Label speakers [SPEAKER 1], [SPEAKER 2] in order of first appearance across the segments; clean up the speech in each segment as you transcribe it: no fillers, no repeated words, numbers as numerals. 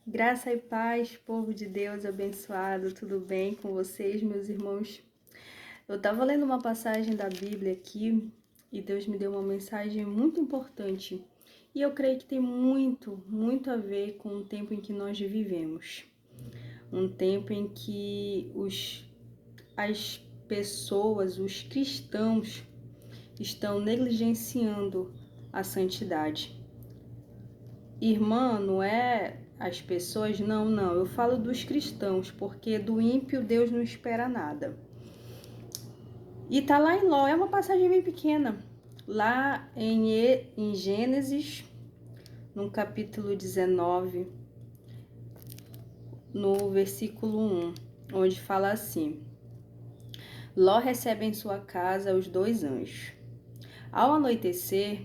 [SPEAKER 1] Graça e paz, povo de Deus abençoado, tudo bem com vocês, meus irmãos? Eu estava lendo uma passagem da Bíblia aqui e Deus me deu uma mensagem muito importante e eu creio que tem muito a ver com o tempo em que nós vivemos. Um tempo em que as pessoas, os cristãos, estão negligenciando a santidade. Irmã, não é as pessoas? Não. Eu falo dos cristãos, porque do ímpio Deus não espera nada. E tá lá em Ló, é uma passagem bem pequena. Lá em Gênesis, no capítulo 19, no versículo 1, onde fala assim: Ló recebe em sua casa os 2 anjos. Ao anoitecer,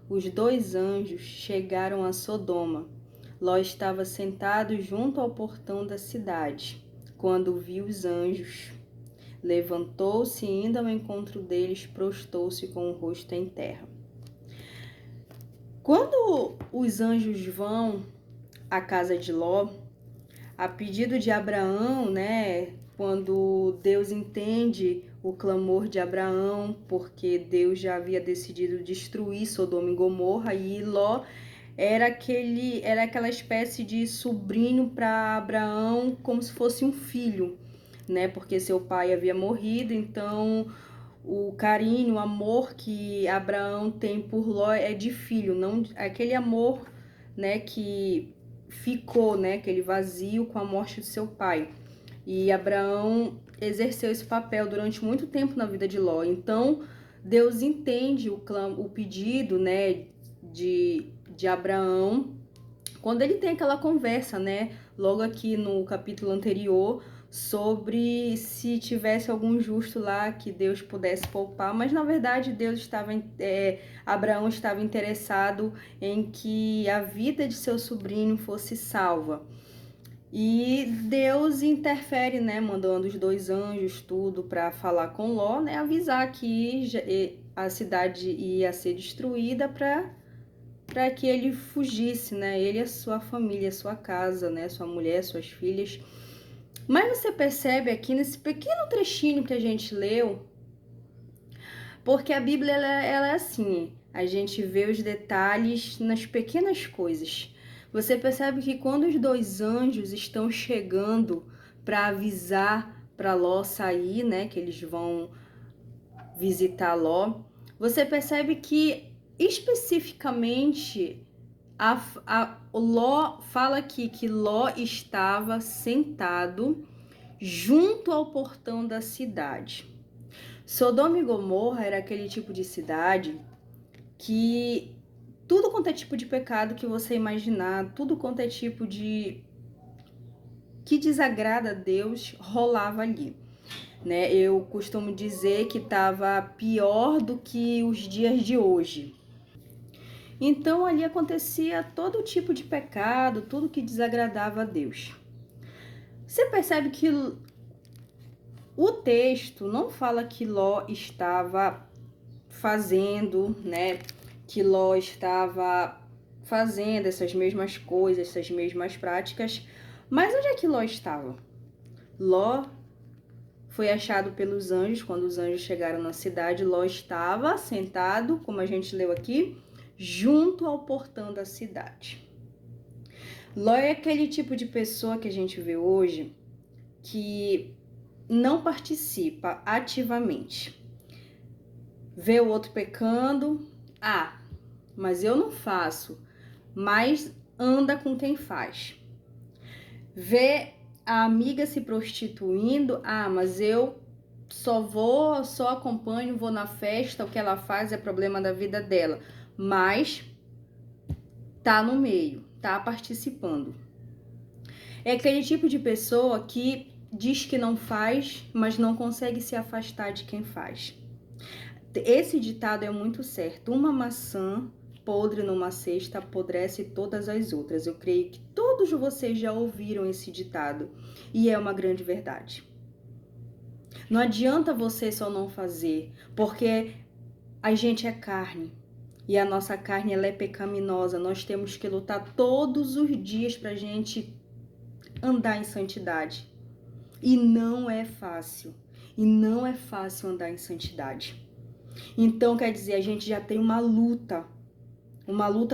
[SPEAKER 1] os 2 anjos chegaram a Sodoma. Ló estava sentado junto ao portão da cidade, quando viu os anjos. Levantou-se e, indo ao encontro deles, prostou-se com o rosto em terra. Quando os anjos vão à casa de Ló, a pedido de Abraão, né? Quando Deus entende o clamor de Abraão, porque Deus já havia decidido destruir Sodoma e Gomorra, e Ló era aquela espécie de sobrinho para Abraão, como se fosse um filho, né? Porque seu pai havia morrido, então o carinho, o amor que Abraão tem por Ló é de filho, não aquele amor, né, que ficou, né, aquele vazio com a morte de seu pai. E Abraão exerceu esse papel durante muito tempo na vida de Ló. Então, Deus entende o pedido, né, de Abraão, quando ele tem aquela conversa, né, logo aqui no capítulo anterior, sobre se tivesse algum justo lá que Deus pudesse poupar, mas na verdade Abraão estava interessado em que a vida de seu sobrinho fosse salva. E Deus interfere, né, mandando os 2 anjos tudo para falar com Ló, né, avisar que a cidade ia ser destruída para que ele fugisse, né, ele e a sua família, a sua casa, né, sua mulher, suas filhas. Mas você percebe aqui nesse pequeno trechinho que a gente leu, porque a Bíblia ela é assim, a gente vê os detalhes nas pequenas coisas. Você percebe que quando os 2 anjos estão chegando para avisar para Ló sair, né, que eles vão visitar Ló, você percebe que especificamente o Ló fala aqui que Ló estava sentado junto ao portão da cidade. Sodoma e Gomorra era aquele tipo de cidade que tudo quanto é tipo de pecado que você imaginar, tudo quanto é tipo de que desagrada a Deus, rolava ali, né? Eu costumo dizer que estava pior do que os dias de hoje. Então ali acontecia todo tipo de pecado, tudo que desagradava a Deus. Você percebe que o texto não fala que Ló estava fazendo, né? Que Ló estava fazendo essas mesmas coisas, essas mesmas práticas. Mas onde é que Ló estava? Ló foi achado pelos anjos. Quando os anjos chegaram na cidade, Ló estava sentado, como a gente leu aqui, junto ao portão da cidade. Ló é aquele tipo de pessoa que a gente vê hoje que não participa ativamente. Vê o outro pecando, mas eu não faço, mas anda com quem faz. Vê a amiga se prostituindo, mas eu só acompanho, vou na festa, o que ela faz é problema da vida dela, mas tá no meio, tá participando. É aquele tipo de pessoa que diz que não faz, mas não consegue se afastar de quem faz. Esse ditado é muito certo. Uma maçã podre numa cesta apodrece todas as outras. Eu creio que todos vocês já ouviram esse ditado e é uma grande verdade. Não adianta você só não fazer, porque a gente é carne e a nossa carne ela é pecaminosa. Nós temos que lutar todos os dias pra gente andar em santidade. E não é fácil. E não é fácil andar em santidade. Então, quer dizer, a gente já tem uma luta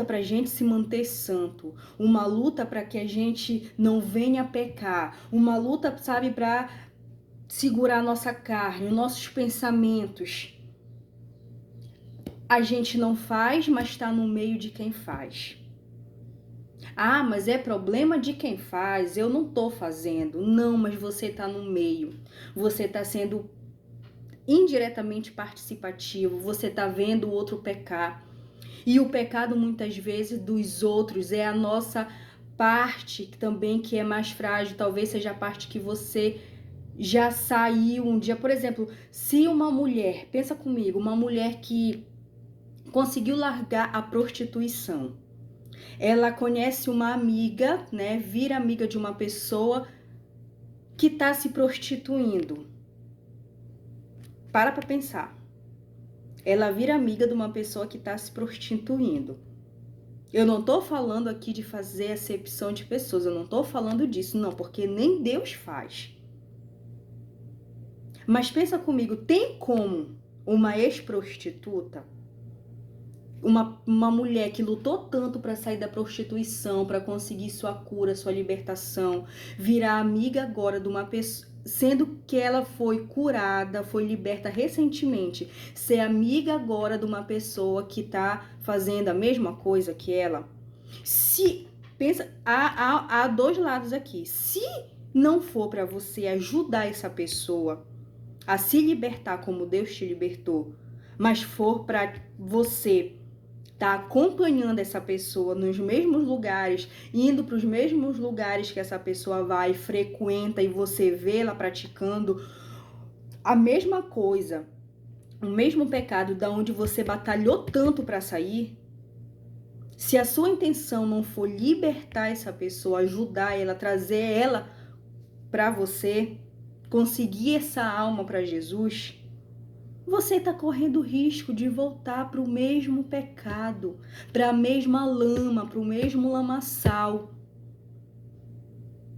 [SPEAKER 1] para a gente se manter santo, uma luta para que a gente não venha pecar, uma luta, sabe, para segurar a nossa carne, os nossos pensamentos. A gente não faz, mas está no meio de quem faz. Ah, mas é problema de quem faz, eu não tô fazendo. Não, mas você tá no meio. Você tá sendo indiretamente participativo, você tá vendo o outro pecar. E o pecado muitas vezes dos outros é a nossa parte também que é mais frágil, talvez seja a parte que você já saiu um dia. Por exemplo, se uma mulher, pensa comigo, uma mulher que conseguiu largar a prostituição, ela conhece uma amiga, né, vira amiga de uma pessoa que está se prostituindo. Para pensar. Ela vira amiga de uma pessoa que está se prostituindo. Eu não tô falando aqui de fazer acepção de pessoas, eu não tô falando disso, não, porque nem Deus faz. Mas pensa comigo, tem como uma ex-prostituta, uma mulher que lutou tanto para sair da prostituição, para conseguir sua cura, sua libertação, virar amiga agora de uma pessoa, sendo que ela foi curada, foi liberta recentemente, ser amiga agora de uma pessoa que tá fazendo a mesma coisa que ela? Se pensa, há dois lados aqui. Se não for para você ajudar essa pessoa a se libertar como Deus te libertou, mas for para você tá acompanhando essa pessoa nos mesmos lugares, indo para os mesmos lugares que essa pessoa vai, frequenta, e você vê ela praticando a mesma coisa, o mesmo pecado da onde você batalhou tanto para sair, se a sua intenção não for libertar essa pessoa, ajudar ela, trazer ela para você, conseguir essa alma para Jesus, você está correndo risco de voltar para o mesmo pecado, para a mesma lama, para o mesmo lamaçal.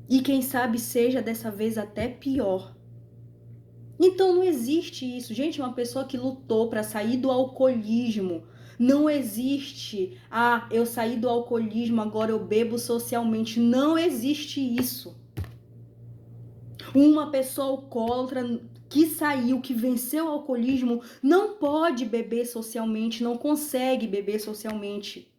[SPEAKER 1] E quem sabe seja dessa vez até pior. Então não existe isso. Gente, uma pessoa que lutou para sair do alcoolismo, não existe, eu saí do alcoolismo, agora eu bebo socialmente. Não existe isso. Uma pessoa alcoólatra que saiu, que venceu o alcoolismo, não pode beber socialmente, não consegue beber socialmente.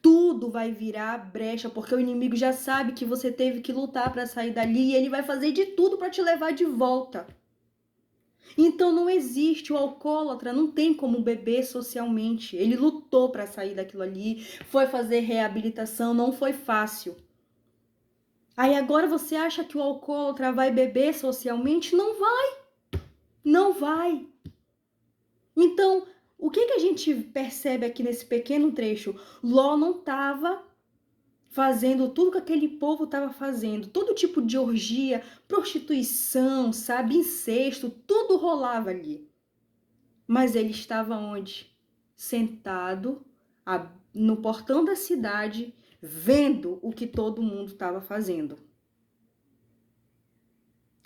[SPEAKER 1] Tudo vai virar brecha, porque o inimigo já sabe que você teve que lutar para sair dali e ele vai fazer de tudo para te levar de volta. Então não existe, o alcoólatra não tem como beber socialmente. Ele lutou para sair daquilo ali, foi fazer reabilitação, não foi fácil. Aí agora você acha que o alcoólatra vai beber socialmente? Não vai. Não vai. Então, o que a gente percebe aqui nesse pequeno trecho? Ló não estava fazendo tudo que aquele povo estava fazendo. Todo tipo de orgia, prostituição, sabe, incesto, tudo rolava ali. Mas ele estava onde? Sentado no portão da cidade, vendo o que todo mundo estava fazendo.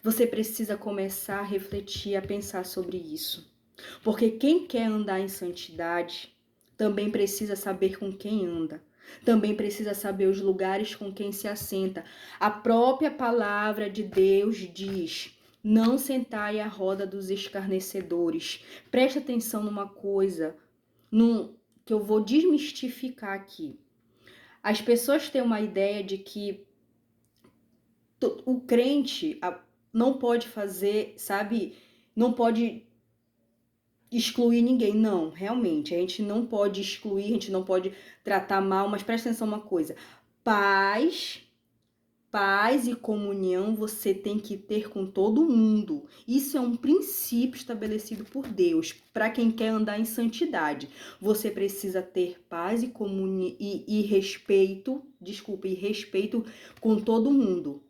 [SPEAKER 1] Você precisa começar a refletir, a pensar sobre isso. Porque quem quer andar em santidade também precisa saber com quem anda. Também precisa saber os lugares com quem se assenta. A própria palavra de Deus diz: não sentai à roda dos escarnecedores. Presta atenção numa coisa que eu vou desmistificar aqui. As pessoas têm uma ideia de que o crente não pode fazer, sabe, não pode excluir ninguém. Não, realmente, a gente não pode excluir, a gente não pode tratar mal, mas presta atenção uma coisa. Paz e comunhão você tem que ter com todo mundo. Isso é um princípio estabelecido por Deus para quem quer andar em santidade. Você precisa ter paz e respeito, e respeito com todo mundo.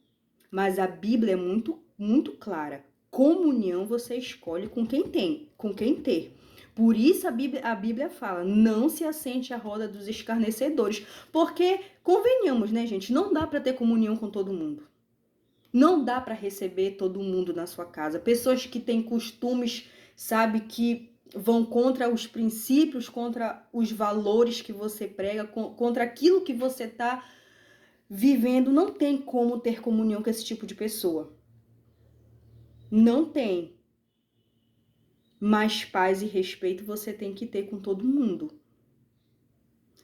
[SPEAKER 1] Mas a Bíblia é muito, muito clara. Comunhão você escolhe com quem ter. Por isso a Bíblia fala, não se assente à roda dos escarnecedores. Porque, convenhamos, né, gente? Não dá para ter comunhão com todo mundo. Não dá para receber todo mundo na sua casa. Pessoas que têm costumes, sabe, que vão contra os princípios, contra os valores que você prega, contra aquilo que você está vivendo. Não tem como ter comunhão com esse tipo de pessoa. Não tem. Mas paz e respeito você tem que ter com todo mundo.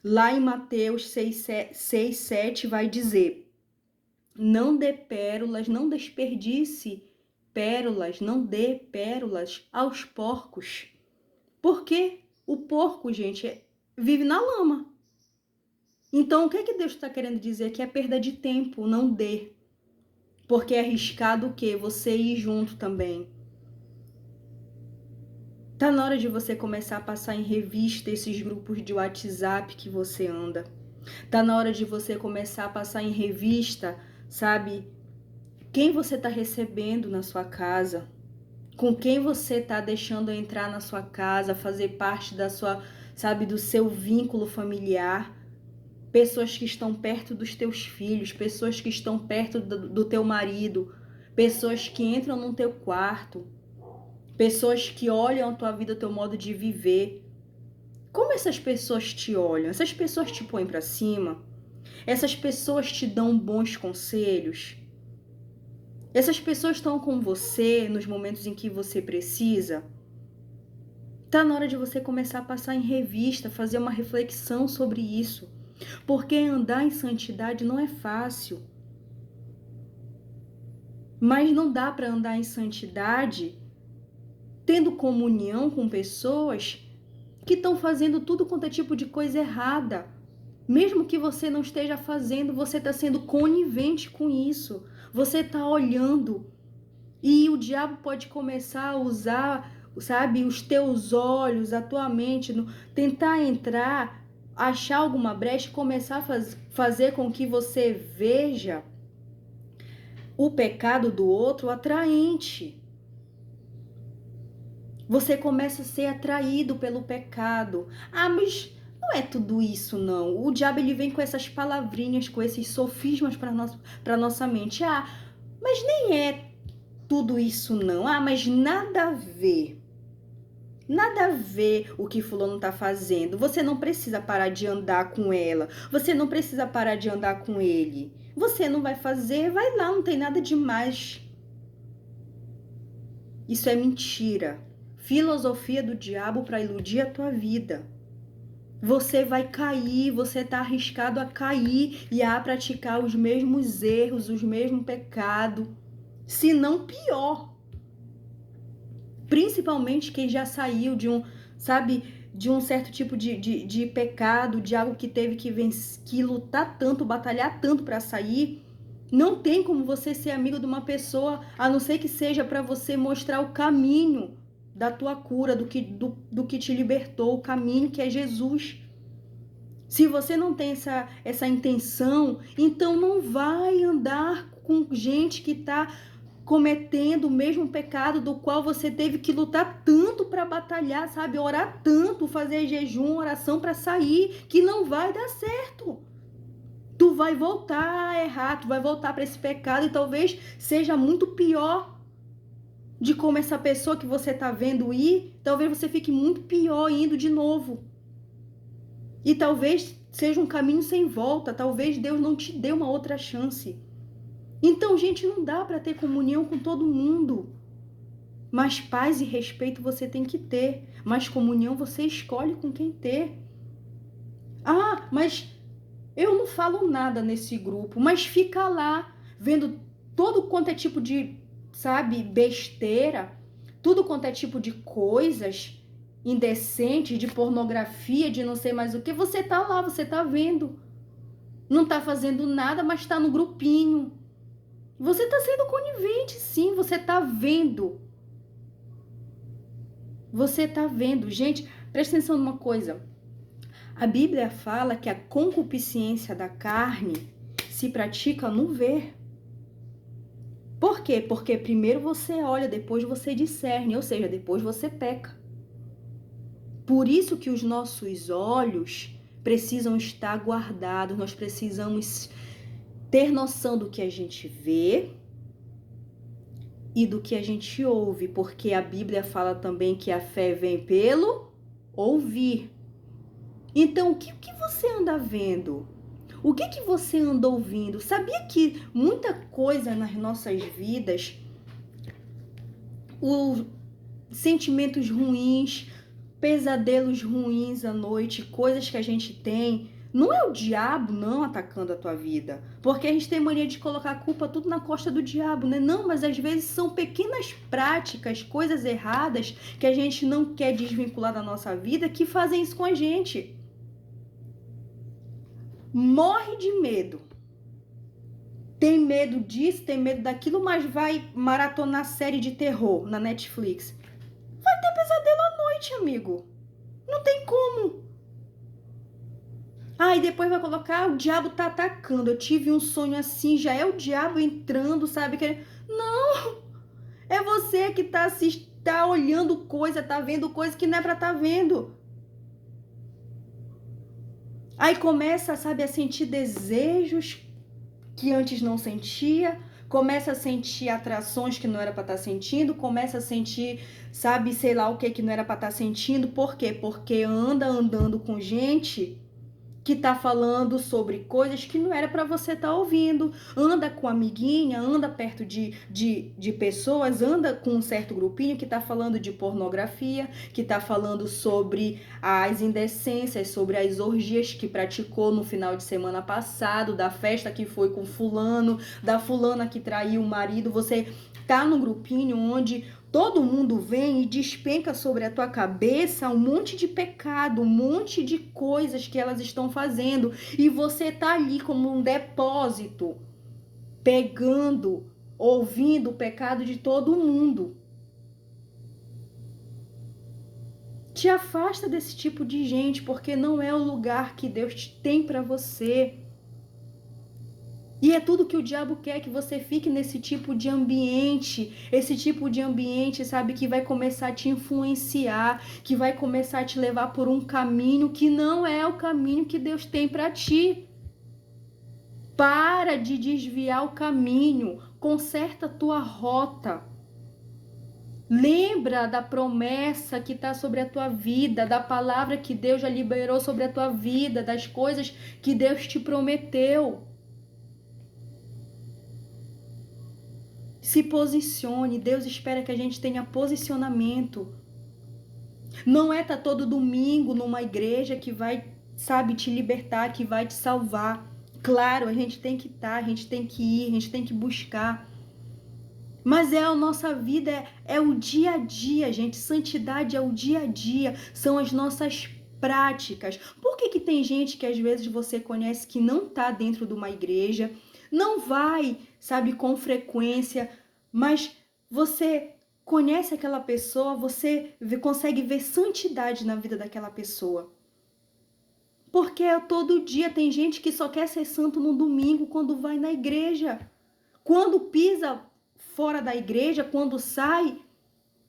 [SPEAKER 1] Lá em Mateus 6:7 vai dizer: não dê pérolas, não desperdice pérolas, não dê pérolas aos porcos. Porque o porco, gente, vive na lama. Então, o que é que Deus está querendo dizer? Que é perda de tempo, não dê. Porque é arriscado o quê? Você ir junto também. Tá na hora de você começar a passar em revista esses grupos de WhatsApp que você anda. Tá na hora de você começar a passar em revista, sabe? Quem você tá recebendo na sua casa? Com quem você tá deixando entrar na sua casa, fazer parte da sua, sabe, do seu vínculo familiar? Pessoas que estão perto dos teus filhos, pessoas que estão perto do teu marido, pessoas que entram no teu quarto, pessoas que olham a tua vida, o teu modo de viver. Como essas pessoas te olham? Essas pessoas te põem pra cima? Essas pessoas te dão bons conselhos? Essas pessoas estão com você nos momentos em que você precisa? Tá na hora de você começar a passar em revista, fazer uma reflexão sobre isso. Porque andar em santidade não é fácil. Mas não dá para andar em santidade tendo comunhão com pessoas que estão fazendo tudo quanto é tipo de coisa errada. Mesmo que você não esteja fazendo, você está sendo conivente com isso. Você está olhando. E o diabo pode começar a usar, sabe, os teus olhos, a tua mente, tentar entrar, achar alguma brecha e começar a fazer com que você veja o pecado do outro atraente. Você começa a ser atraído pelo pecado. Ah, mas não é tudo isso, não. O diabo ele vem com essas palavrinhas, com esses sofismas para nossa mente. Ah, mas nem é tudo isso, não. Ah, mas nada a ver. Nada a ver o que fulano tá fazendo. Você não precisa parar de andar com ela. Você não precisa parar de andar com ele. Você não vai fazer, vai lá, não tem nada demais. Isso é mentira. Filosofia do diabo para iludir a tua vida. Você vai cair, você tá arriscado a cair e a praticar os mesmos erros, os mesmos pecados, se não pior. Principalmente quem já saiu de um, sabe, de um certo tipo de pecado, de algo que teve que lutar tanto, batalhar tanto para sair. Não tem como você ser amigo de uma pessoa, a não ser que seja para você mostrar o caminho da tua cura, do que te libertou, o caminho que é Jesus. Se você não tem essa intenção, então não vai andar com gente que está cometendo o mesmo pecado do qual você teve que lutar tanto para batalhar, sabe? Orar tanto, fazer jejum, oração para sair, que não vai dar certo. Tu vai voltar a errar, tu vai voltar para esse pecado e talvez seja muito pior de como essa pessoa que você tá vendo ir, talvez você fique muito pior indo de novo. E talvez seja um caminho sem volta, talvez Deus não te dê uma outra chance. Então, gente, não dá para ter comunhão com todo mundo. Mas paz e respeito você tem que ter. Mas comunhão você escolhe com quem ter. Ah, mas eu não falo nada nesse grupo, mas fica lá vendo todo quanto é tipo de, sabe, besteira, tudo quanto é tipo de coisas indecentes, de pornografia, de não sei mais o que. Você tá lá, você tá vendo. Não tá fazendo nada, mas tá no grupinho. Você tá sendo conivente, sim, você tá vendo. Você tá vendo. Gente, presta atenção numa coisa. A Bíblia fala que a concupiscência da carne se pratica no ver. Por quê? Porque primeiro você olha, depois você discerne, ou seja, depois você peca. Por isso que os nossos olhos precisam estar guardados, nós precisamos ter noção do que a gente vê e do que a gente ouve, porque a Bíblia fala também que a fé vem pelo ouvir. Então, o que você anda vendo? O que você anda ouvindo? Sabia que muita coisa nas nossas vidas, os sentimentos ruins, pesadelos ruins à noite, coisas que a gente tem, não é o diabo não atacando a tua vida. Porque a gente tem mania de colocar a culpa tudo na costa do diabo, né? Não, mas às vezes são pequenas práticas, coisas erradas que a gente não quer desvincular da nossa vida que fazem isso com a gente. Morre de medo. Tem medo disso, tem medo daquilo, mas vai maratonar série de terror na Netflix. Vai ter pesadelo à noite, amigo. Não tem como. Ah, e depois vai colocar, o diabo tá atacando. Eu tive um sonho assim, já é o diabo entrando, sabe? Não! É você que tá olhando coisa, tá vendo coisa que não é pra tá vendo. Aí começa, sabe, a sentir desejos que antes não sentia, começa a sentir atrações que não era para estar sentindo, começa a sentir, sabe, sei lá o que não era para estar sentindo. Por quê? Porque anda andando com gente que tá falando sobre coisas que não era para você estar ouvindo. Anda com amiguinha, anda perto de pessoas, anda com um certo grupinho que tá falando de pornografia, que tá falando sobre as indecências, sobre as orgias que praticou no final de semana passado, da festa que foi com fulano, da fulana que traiu o marido. Você tá num grupinho onde todo mundo vem e despenca sobre a tua cabeça um monte de pecado, um monte de coisas que elas estão fazendo. E você tá ali como um depósito, pegando, ouvindo o pecado de todo mundo. Te afasta desse tipo de gente, porque não é o lugar que Deus tem para você. E é tudo que o diabo quer, que você fique nesse tipo de ambiente, esse tipo de ambiente, sabe, que vai começar a te influenciar, que vai começar a te levar por um caminho que não é o caminho que Deus tem para ti. Para de desviar o caminho, conserta a tua rota. Lembra da promessa que está sobre a tua vida, da palavra que Deus já liberou sobre a tua vida, das coisas que Deus te prometeu. Se posicione. Deus espera que a gente tenha posicionamento. Não é estar todo domingo numa igreja que vai, sabe, te libertar, que vai te salvar. Claro, a gente tem que estar, a gente tem que ir, a gente tem que buscar. Mas é a nossa vida, é o dia a dia, gente. Santidade é o dia a dia, são as nossas práticas. Por que tem gente que às vezes você conhece que não está dentro de uma igreja, não vai, sabe, com frequência, mas você conhece aquela pessoa, você consegue ver santidade na vida daquela pessoa? Porque todo dia tem gente que só quer ser santo no domingo quando vai na igreja. Quando pisa fora da igreja, quando sai,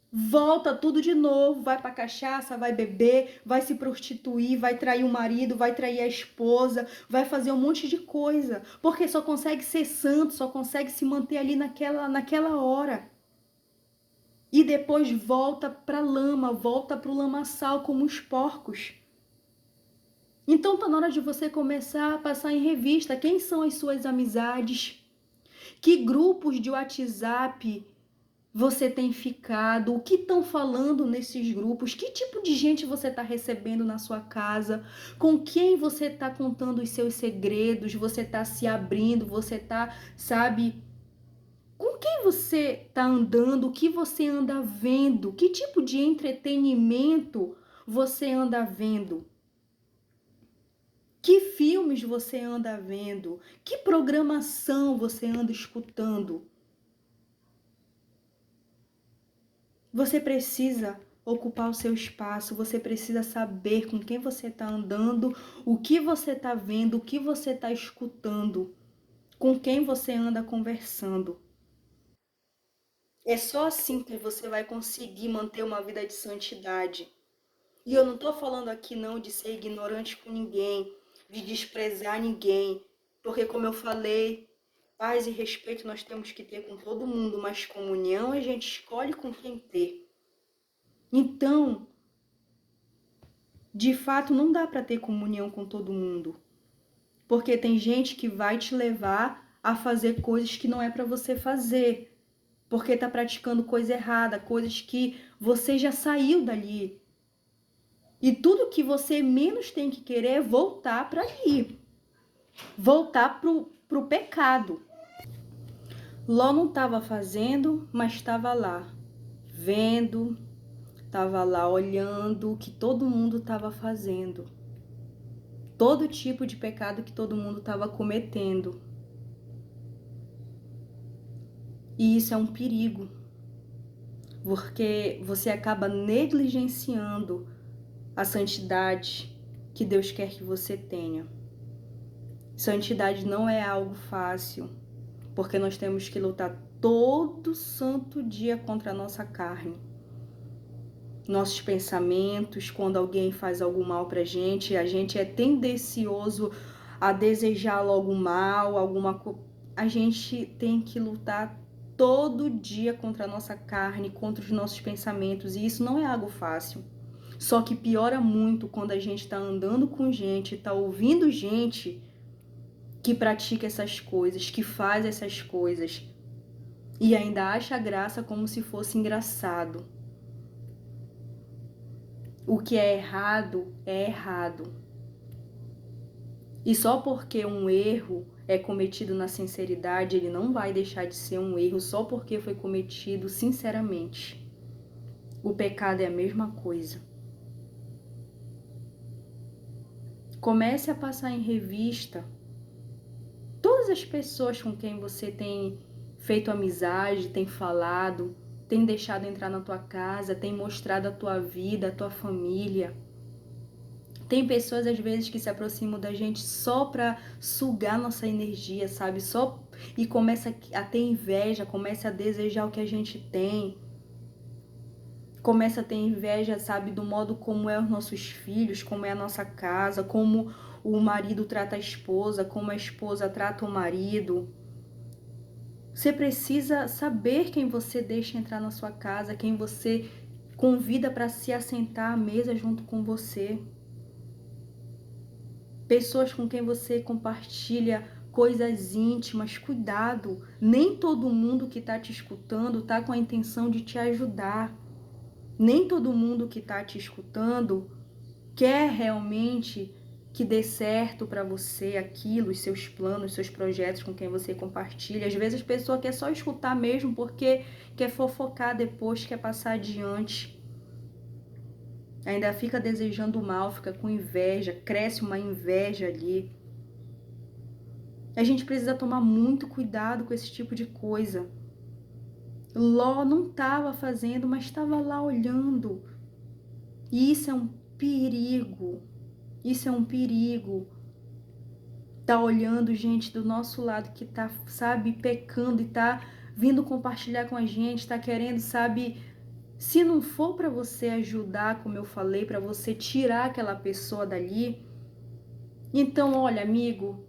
[SPEAKER 1] volta tudo de novo, vai pra cachaça, vai beber, vai se prostituir, vai trair o marido, vai trair a esposa, vai fazer um monte de coisa, porque só consegue ser santo, só consegue se manter ali naquela hora. E depois volta pra lama, volta pro lamaçal como os porcos. Então tá na hora de você começar a passar em revista quem são as suas amizades, que grupos de WhatsApp você tem ficado, o que estão falando nesses grupos, que tipo de gente você está recebendo na sua casa, com quem você está contando os seus segredos, você está se abrindo, você está, sabe, com quem você está andando, o que você anda vendo, que tipo de entretenimento você anda vendo. Que filmes você anda vendo? Que programação você anda escutando? Você precisa ocupar o seu espaço, você precisa saber com quem você está andando, o que você está vendo, o que você está escutando, com quem você anda conversando. É só assim que você vai conseguir manter uma vida de santidade. E eu não estou falando aqui não de ser ignorante com ninguém, de desprezar ninguém, porque como eu falei, Paz e respeito nós temos que ter com todo mundo, mas comunhão a gente escolhe com quem ter. Então, de fato, não dá para ter comunhão com todo mundo. Porque tem gente que vai te levar a fazer coisas que não é para você fazer. Porque tá praticando coisa errada, coisas que você já saiu dali. E tudo que você menos tem que querer é voltar para ali. Voltar pro pecado. Ló não estava fazendo, mas estava lá, vendo, estava lá olhando o que todo mundo estava fazendo. Todo tipo de pecado que todo mundo estava cometendo. E isso é um perigo, porque você acaba negligenciando a santidade que Deus quer que você tenha. Santidade não é algo fácil, porque nós temos que lutar todo santo dia contra a nossa carne. Nossos pensamentos, quando alguém faz algum mal pra gente, a gente é tendencioso a desejar logo mal, a gente tem que lutar todo dia contra a nossa carne, contra os nossos pensamentos, e isso não é algo fácil. Só que piora muito quando a gente tá andando com gente, tá ouvindo gente que pratica essas coisas, que faz essas coisas, e ainda acha graça como se fosse engraçado. O que é errado é errado. E só porque um erro é cometido na sinceridade, ele não vai deixar de ser um erro só porque foi cometido sinceramente. O pecado é a mesma coisa. Comece a passar em revista todas as pessoas com quem você tem feito amizade, tem falado, tem deixado entrar na tua casa, tem mostrado a tua vida, a tua família. Tem pessoas, às vezes, que se aproximam da gente só pra sugar nossa energia, sabe? E começa a ter inveja, começa a desejar o que a gente tem. Começa a ter inveja, sabe, do modo como é os nossos filhos, como é a nossa casa, como o marido trata a esposa, como a esposa trata o marido. Você precisa saber quem você deixa entrar na sua casa, quem você convida para se assentar à mesa junto com você. Pessoas com quem você compartilha coisas íntimas, cuidado. Nem todo mundo que está te escutando está com a intenção de te ajudar. Nem todo mundo que está te escutando quer realmente que dê certo para você aquilo, os seus planos, os seus projetos com quem você compartilha. Às vezes a pessoa quer só escutar mesmo porque quer fofocar depois, quer passar adiante. Ainda fica desejando mal, fica com inveja, cresce uma inveja ali. A gente precisa tomar muito cuidado com esse tipo de coisa. Ló não estava fazendo, mas estava lá olhando. E isso é um perigo. Isso é um perigo. Tá olhando gente do nosso lado que tá, sabe, pecando e tá vindo compartilhar com a gente, tá querendo, sabe, se não for para você ajudar, como eu falei, para você tirar aquela pessoa dali, então, olha, amigo,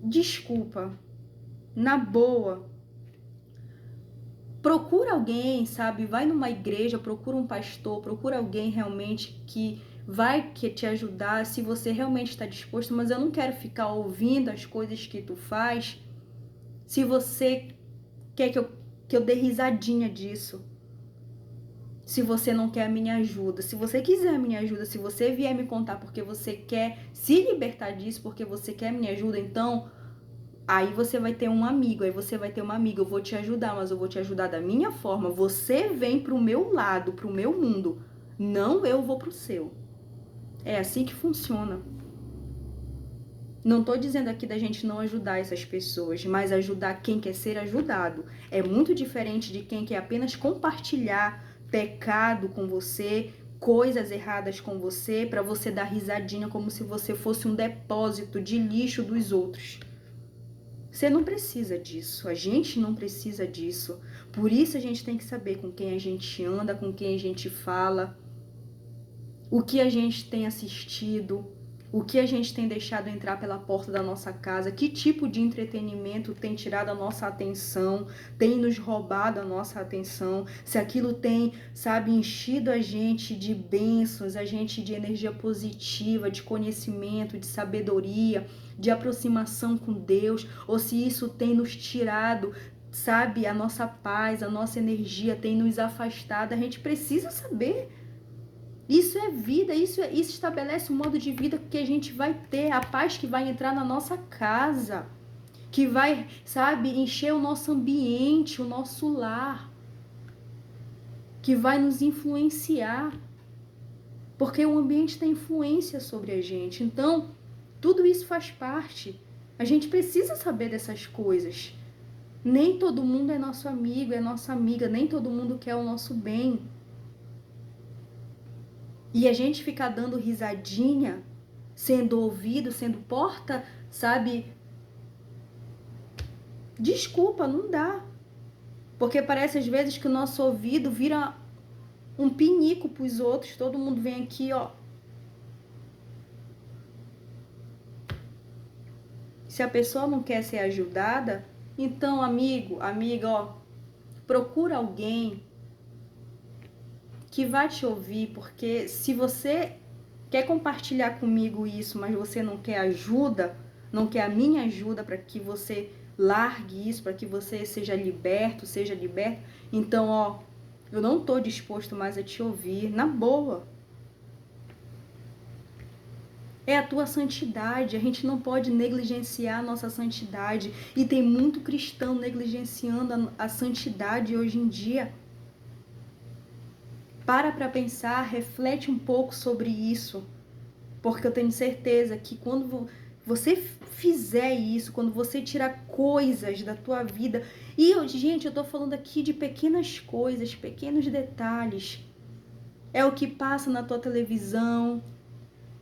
[SPEAKER 1] desculpa, na boa, procura alguém, sabe, vai numa igreja, procura um pastor, procura alguém realmente que vai que te ajudar, se você realmente está disposto, mas eu não quero ficar ouvindo as coisas que tu faz, se você quer que eu dê risadinha disso, se você não quer a minha ajuda, se você quiser a minha ajuda, se você vier me contar porque você quer se libertar disso, porque você quer a minha ajuda, então aí você vai ter um amigo, aí você vai ter uma amiga, eu vou te ajudar, mas eu vou te ajudar da minha forma, você vem pro meu lado, pro meu mundo, não eu vou pro seu. É assim que funciona. Não tô dizendo aqui da gente não ajudar essas pessoas, mas ajudar quem quer ser ajudado. É muito diferente de quem quer apenas compartilhar pecado com você, coisas erradas com você, para você dar risadinha como se você fosse um depósito de lixo dos outros. Você não precisa disso, a gente não precisa disso. Por isso a gente tem que saber com quem a gente anda, com quem a gente fala, o que a gente tem assistido, O que a gente tem deixado entrar pela porta da nossa casa? Que tipo de entretenimento tem tirado a nossa atenção, tem nos roubado a nossa atenção? Se aquilo tem, sabe, enchido a gente de bênçãos, a gente de energia positiva, de conhecimento, de sabedoria, de aproximação com Deus, ou se isso tem nos tirado, sabe, a nossa paz, a nossa energia, tem nos afastado. A gente precisa saber. Isso é vida, isso estabelece um modo de vida que a gente vai ter, a paz que vai entrar na nossa casa, que vai, sabe, encher o nosso ambiente, o nosso lar, que vai nos influenciar, porque o ambiente tem influência sobre a gente. Então, tudo isso faz parte. A gente precisa saber dessas coisas. Nem todo mundo é nosso amigo, é nossa amiga, nem todo mundo quer o nosso bem. E a gente ficar dando risadinha, sendo ouvido, sendo porta, sabe? Desculpa, não dá. Porque parece às vezes que o nosso ouvido vira um pinico pros outros. Todo mundo vem aqui, ó. Se a pessoa não quer ser ajudada, então, amigo, amiga, ó, procura alguém que vai te ouvir, porque se você quer compartilhar comigo isso, mas você não quer ajuda, não quer a minha ajuda para que você largue isso, para que você seja liberto, então, ó, eu não tô disposto mais a te ouvir, na boa. É a tua santidade, a gente não pode negligenciar a nossa santidade, e tem muito cristão negligenciando a santidade hoje em dia. Para pensar, reflete um pouco sobre isso, porque eu tenho certeza que quando você fizer isso, quando você tirar coisas da tua vida, e gente, eu tô falando aqui de pequenas coisas, pequenos detalhes, é o que passa na tua televisão,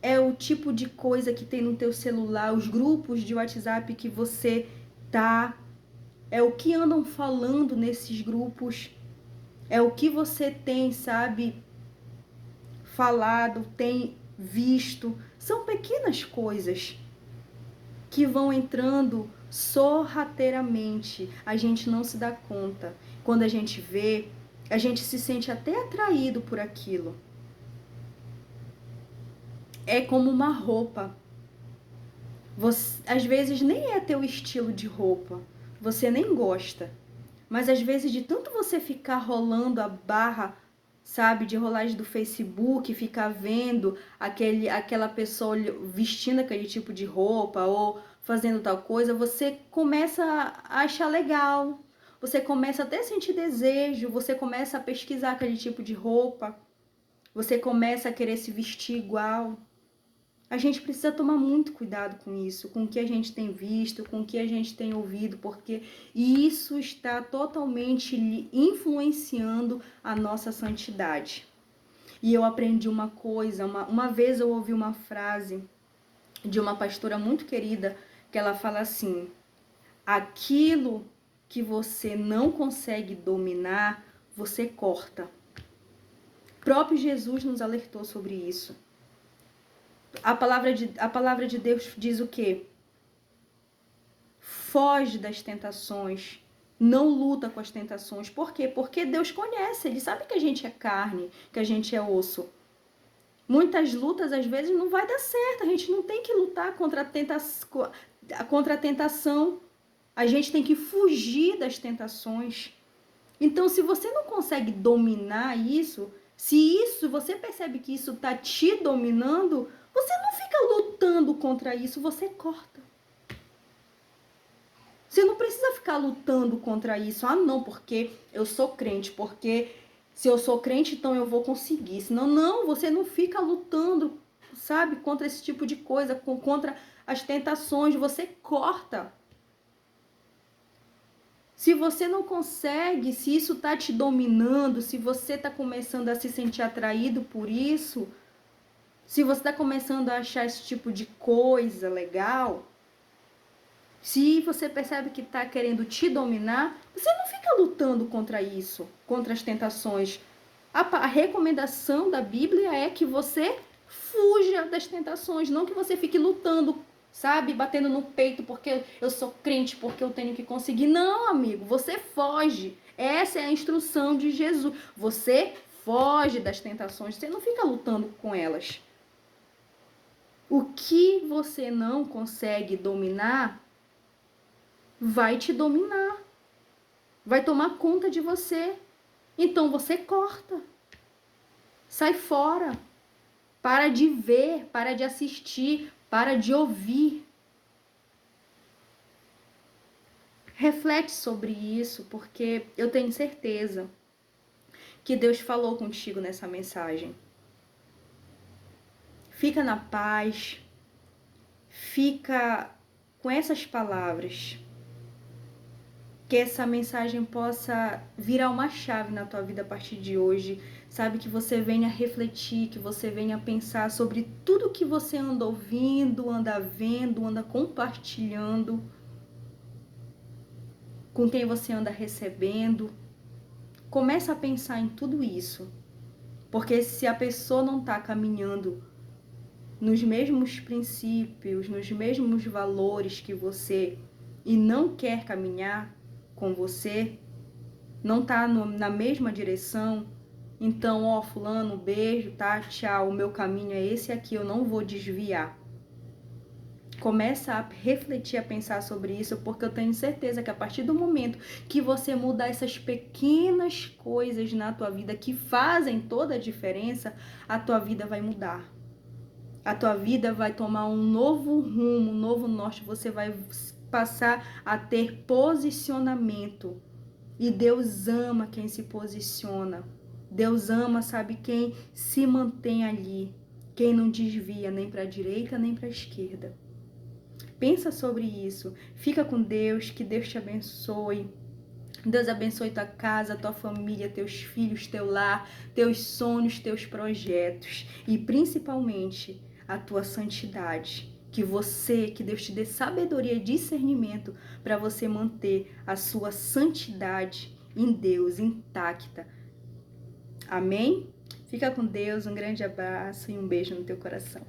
[SPEAKER 1] é o tipo de coisa que tem no teu celular, os grupos de WhatsApp que você tá, é o que andam falando nesses grupos, é o que você tem, sabe, falado, tem visto. São pequenas coisas que vão entrando sorrateiramente. A gente não se dá conta. Quando a gente vê, a gente se sente até atraído por aquilo. É como uma roupa. Você, às vezes nem é teu estilo de roupa. Você nem gosta. Mas às vezes de tanto você ficar rolando a barra, sabe, de rolagem do Facebook, ficar vendo aquela pessoa vestindo aquele tipo de roupa ou fazendo tal coisa, você começa a achar legal. Você começa até a sentir desejo, você começa a pesquisar aquele tipo de roupa, você começa a querer se vestir igual. A gente precisa tomar muito cuidado com isso, com o que a gente tem visto, com o que a gente tem ouvido, porque isso está totalmente influenciando a nossa santidade. E eu aprendi uma coisa, uma vez eu ouvi uma frase de uma pastora muito querida, que ela fala assim: aquilo que você não consegue dominar, você corta. O próprio Jesus nos alertou sobre isso. A palavra de Deus diz o quê? Foge das tentações, não luta com as tentações. Por quê? Porque Deus conhece, Ele sabe que a gente é carne, que a gente é osso. Muitas lutas, às vezes, não vai dar certo. A gente não tem que lutar contra a tentação. A gente tem que fugir das tentações. Então, se você não consegue dominar isso, se você percebe que isso está te dominando, você não fica lutando contra isso, você corta. Você não precisa ficar lutando contra isso. Ah, não, porque eu sou crente, porque se eu sou crente, então eu vou conseguir. Senão, não, você não fica lutando, sabe, contra esse tipo de coisa, contra as tentações, você corta. Se você não consegue, se isso tá te dominando, se você tá começando a se sentir atraído por isso, se você tá começando a achar esse tipo de coisa legal, se você percebe que tá querendo te dominar, você não fica lutando contra isso, contra as tentações. A recomendação da Bíblia é que você Fuja das tentações, não que você fique lutando, sabe, batendo no peito porque eu sou crente, porque eu tenho que conseguir. Não, amigo, você foge. Essa é a instrução de Jesus. Você foge das tentações, você não fica lutando com elas. O que você não consegue dominar vai te dominar, vai tomar conta de você. Então você corta, sai fora, para de ver, para de assistir, para de ouvir. Reflete sobre isso, porque eu tenho certeza que Deus falou contigo nessa mensagem. Fica na paz, fica com essas palavras. Que essa mensagem possa virar uma chave na tua vida a partir de hoje, sabe? Que você venha refletir, que você venha pensar sobre tudo que você anda ouvindo, anda vendo, anda compartilhando, com quem você anda recebendo. Começa a pensar em tudo isso, porque se a pessoa não está caminhando nos mesmos princípios, nos mesmos valores que você e não quer caminhar com você, não tá na mesma direção, então, ó, fulano, beijo, tá? Tchau, o meu caminho é esse aqui, eu não vou desviar. Começa a refletir, a pensar sobre isso, porque eu tenho certeza que a partir do momento que você mudar essas pequenas coisas na tua vida que fazem toda a diferença, a tua vida vai mudar. A tua vida vai tomar um novo rumo, um novo norte, você vai passar a ter posicionamento. E Deus ama quem se posiciona. Deus ama, sabe, quem se mantém ali, quem não desvia nem para a direita nem para a esquerda. Pensa sobre isso. Fica com Deus, que Deus te abençoe. Deus abençoe tua casa, tua família, teus filhos, teu lar, teus sonhos, teus projetos e principalmente a tua santidade. Que Deus te dê sabedoria e discernimento para você manter a sua santidade em Deus intacta. Amém? Fica com Deus, um grande abraço e um beijo no teu coração.